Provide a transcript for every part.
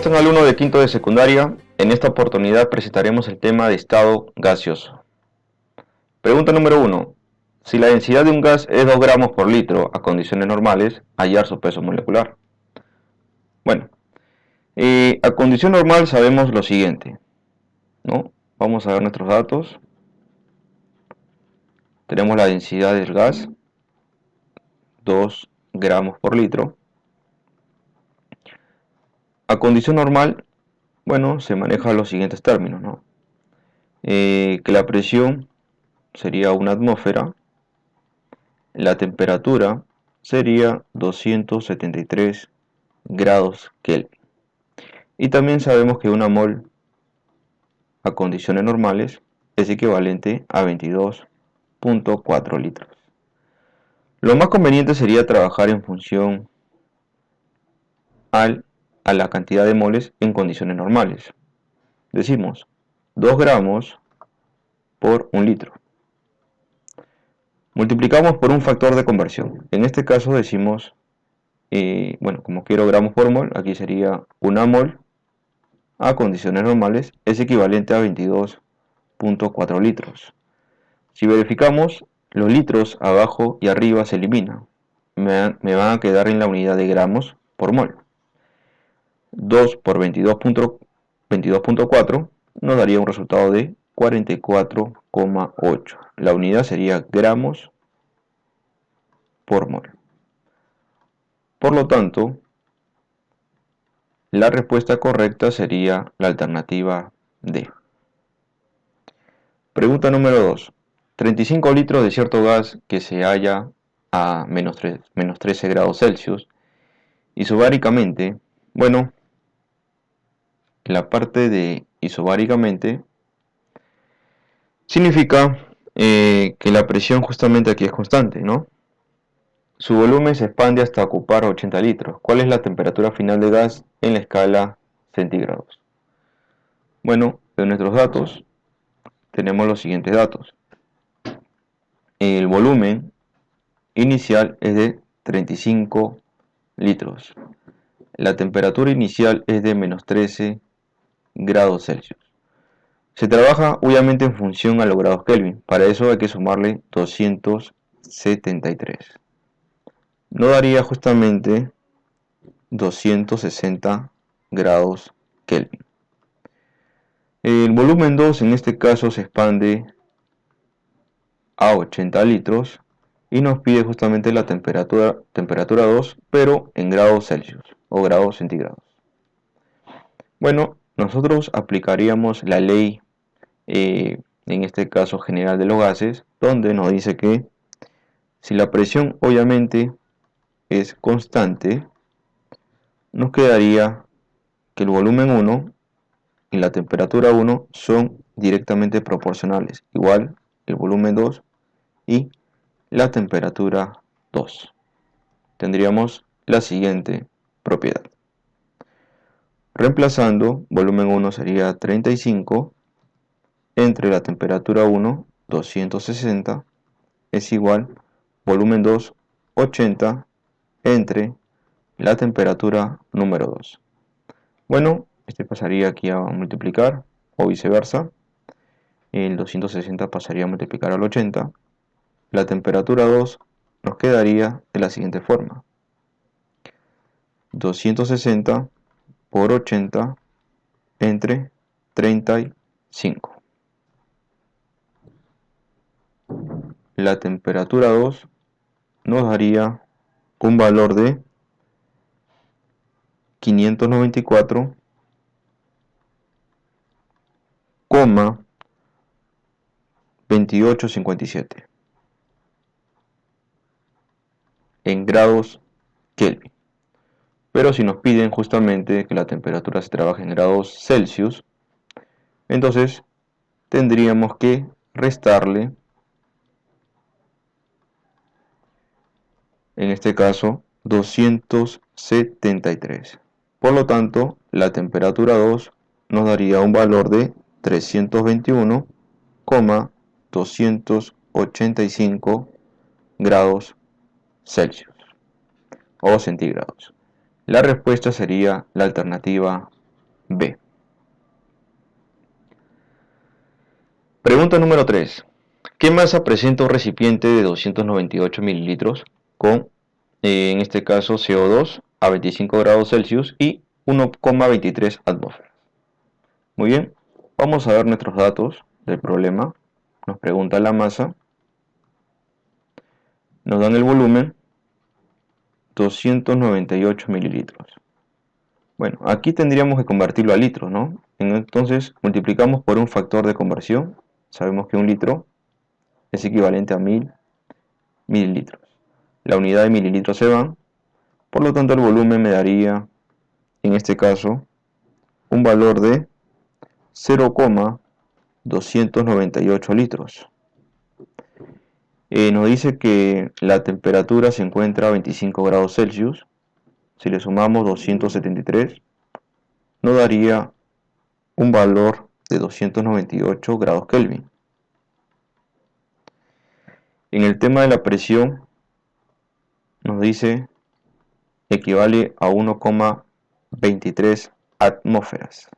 están alumnos de quinto de secundaria? En esta oportunidad presentaremos el tema de estado gaseoso. Pregunta número 1. Si la densidad de un gas es 2 gramos por litro a condiciones normales, hallar su peso molecular. Bueno, a condición normal sabemos lo siguiente, ¿no? Vamos a ver nuestros datos. Tenemos la densidad del gas, 2 gramos por litro. A condición normal, bueno, se manejan los siguientes términos, ¿no? Que la presión sería una atmósfera, la temperatura sería 273 grados Kelvin. Y también sabemos que una mol a condiciones normales es equivalente a 22.4 litros. Lo más conveniente sería trabajar en función a la cantidad de moles en condiciones normales. Decimos 2 gramos por 1 litro. Multiplicamos por un factor de conversión. En este caso decimos, bueno, como quiero gramos por mol, aquí sería 1 mol a condiciones normales es equivalente a 22.4 litros. Si verificamos, los litros abajo y arriba se eliminan. Me van a quedar en la unidad de gramos por mol. 2 por 22.4 nos daría un resultado de 44,8. La unidad sería gramos por mol. Por lo tanto, la respuesta correcta sería la alternativa D. Pregunta número 2. 35 litros de cierto gas que se halla a menos 13 grados Celsius isobáricamente, bueno, la parte de isobáricamente significa que la presión justamente aquí es constante, ¿no? Su volumen se expande hasta ocupar 80 litros. ¿Cuál es la temperatura final de gas en la escala centígrados? Bueno, de nuestros datos tenemos los siguientes datos. El volumen inicial es de 35 litros. La temperatura inicial es de menos 13 grados Celsius. Se trabaja obviamente en función a los grados Kelvin. Para eso hay que sumarle 273. Nos daría justamente 260 grados Kelvin. El volumen 2 en este caso se expande a 80 litros y nos pide justamente la temperatura 2, pero en grados Celsius o grados centígrados. Bueno, nosotros aplicaríamos la ley, en este caso general de los gases, donde nos dice que si la presión obviamente es constante, nos quedaría que el volumen 1 y la temperatura 1 son directamente proporcionales, igual el volumen 2 y la temperatura 2. Tendríamos la siguiente propiedad. Reemplazando, volumen 1 sería 35 entre la temperatura 1, 260, es igual volumen 2, 80 entre la temperatura número 2. Bueno, este pasaría aquí a multiplicar o viceversa. El 260 pasaría a multiplicar al 80. La temperatura 2 nos quedaría de la siguiente forma. 260 por 80 entre 35. La temperatura 2 nos daría un valor de 594,2857 en grados Kelvin. Pero si nos piden justamente que la temperatura se trabaje en grados Celsius, entonces tendríamos que restarle, en este caso, 273. Por lo tanto, la temperatura 2 nos daría un valor de 321,285 grados Celsius o centígrados. La respuesta sería la alternativa B. Pregunta número 3. ¿Qué masa presenta un recipiente de 298 mililitros con, en este caso, CO2 a 25 grados Celsius y 1,23 atmósferas? Muy bien, vamos a ver nuestros datos del problema. Nos pregunta la masa, nos dan el volumen, 298 mililitros. Bueno, aquí tendríamos que convertirlo a litros, ¿no? Entonces multiplicamos por un factor de conversión. Sabemos que un litro es equivalente a 1000 mililitros. La unidad de mililitros se van, por lo tanto el volumen me daría, en este caso, un valor de 0,298 litros. Nos dice que la temperatura se encuentra a 25 grados Celsius. Si le sumamos 273, nos daría un valor de 298 grados Kelvin. En el tema de la presión, nos dice equivale a 1,23 atmósferas.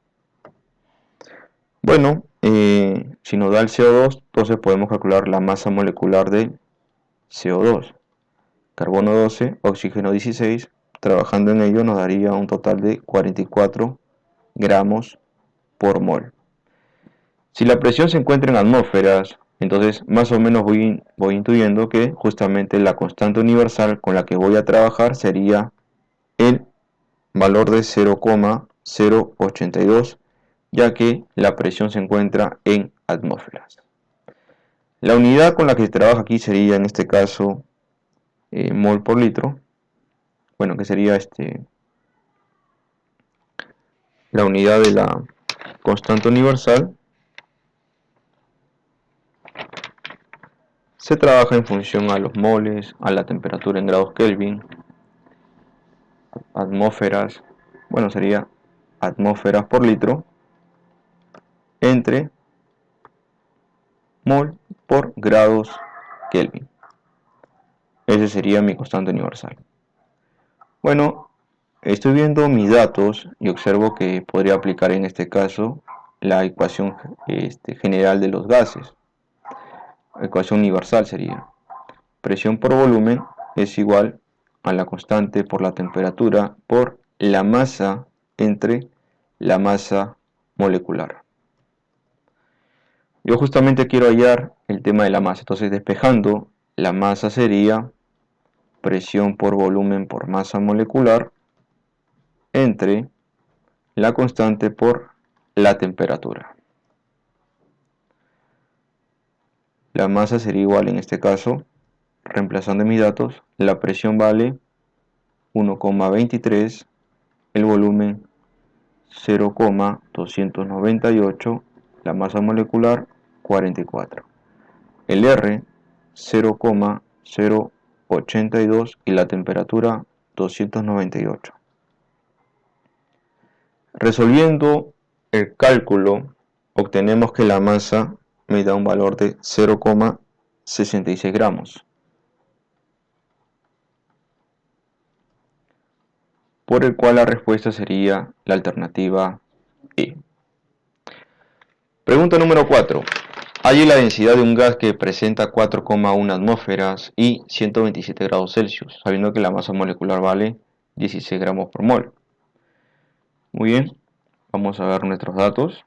Bueno, si nos da el CO2, entonces podemos calcular la masa molecular de CO2. Carbono 12, oxígeno 16, trabajando en ello nos daría un total de 44 gramos por mol. Si la presión se encuentra en atmósferas, entonces más o menos voy intuyendo que justamente la constante universal con la que voy a trabajar sería el valor de 0,082, ya que la presión se encuentra en atmósferas. La unidad con la que se trabaja aquí sería en este caso mol por litro, bueno, que sería la unidad de la constante universal. Se trabaja en función a los moles, a la temperatura en grados Kelvin, atmósferas, bueno, sería atmósferas por litro, entre mol por grados Kelvin. Ese sería mi constante universal. Bueno, estoy viendo mis datos y observo que podría aplicar en este caso la ecuación general de los gases. Ecuación universal sería presión por volumen es igual a la constante por la temperatura por la masa entre la masa molecular. Yo justamente quiero hallar el tema de la masa, entonces despejando, la masa sería presión por volumen por masa molecular entre la constante por la temperatura. La masa sería igual en este caso, reemplazando mis datos, la presión vale 1,23, el volumen 0,298, la masa molecular 44, el R 0,082 y la temperatura 298. Resolviendo el cálculo, obtenemos que la masa me da un valor de 0,66 gramos. Por el cual la respuesta sería la alternativa E. Pregunta número 4. Hay la densidad de un gas que presenta 4,1 atmósferas y 127 grados Celsius, sabiendo que la masa molecular vale 16 gramos por mol. Muy bien, vamos a ver nuestros datos.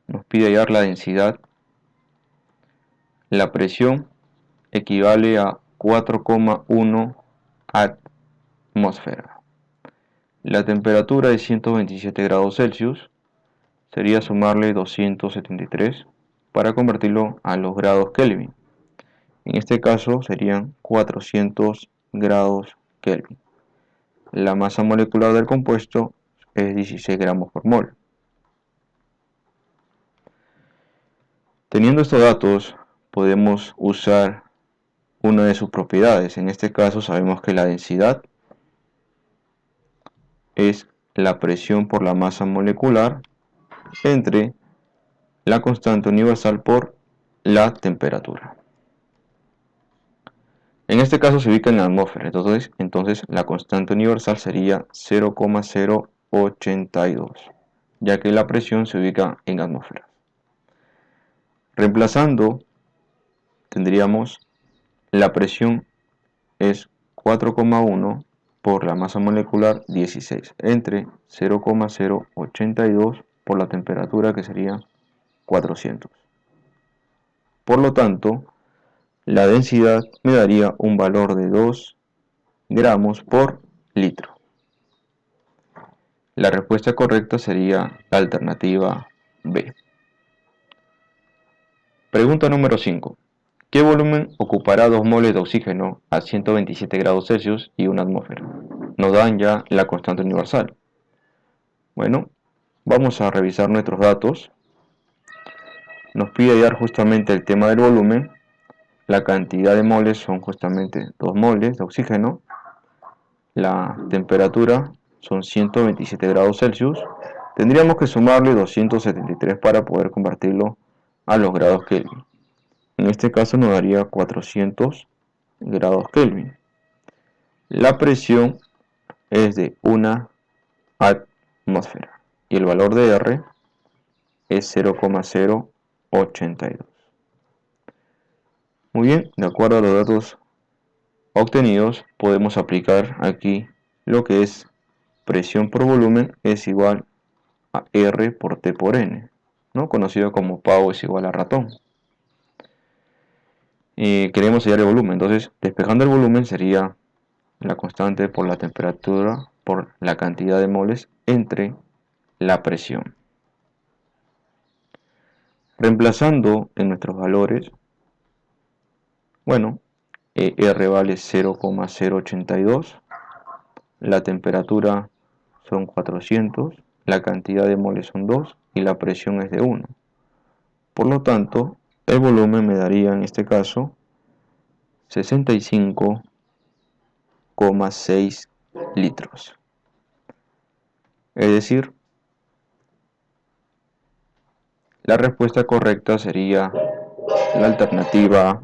Nos pide hallar la densidad. La presión equivale a 4,1 atmósferas. La temperatura es 127 grados Celsius. Sería sumarle 273 para convertirlo a los grados Kelvin. En este caso serían 400 grados Kelvin. La masa molecular del compuesto es 16 gramos por mol. Teniendo estos datos, podemos usar una de sus propiedades. En este caso sabemos que la densidad es la presión por la masa molecular entre la constante universal por la temperatura. En este caso se ubica en la atmósfera, entonces la constante universal sería 0,082. ya que la presión se ubica en atmósferas. Reemplazando, tendríamos la presión es 4,1 por la masa molecular 16 entre 0,082 por la temperatura, que sería 400. Por lo tanto, la densidad me daría un valor de 2 gramos por litro. La respuesta correcta sería la alternativa B. Pregunta número 5. ¿Qué volumen ocupará 2 moles de oxígeno a 127 grados Celsius y una atmósfera? Nos dan ya la constante universal. Bueno, vamos a revisar nuestros datos. Nos pide hallar justamente el tema del volumen. La cantidad de moles son justamente 2 moles de oxígeno. La temperatura son 127 grados Celsius. Tendríamos que sumarle 273 para poder convertirlo a los grados Kelvin. En este caso nos daría 400 grados Kelvin. La presión es de una atmósfera y el valor de R es 0,082. Muy bien, de acuerdo a los datos obtenidos, podemos aplicar aquí lo que es presión por volumen es igual a R por T por N, ¿no? Conocido como pavo es igual a ratón. Y queremos hallar el volumen, entonces despejando el volumen sería la constante por la temperatura por la cantidad de moles entre la presión. Reemplazando en nuestros valores, bueno, R vale 0,082, la temperatura son 400, la cantidad de moles son 2 y la presión es de 1. Por lo tanto, el volumen me daría en este caso 65,6 litros. Es decir, la respuesta correcta sería la alternativa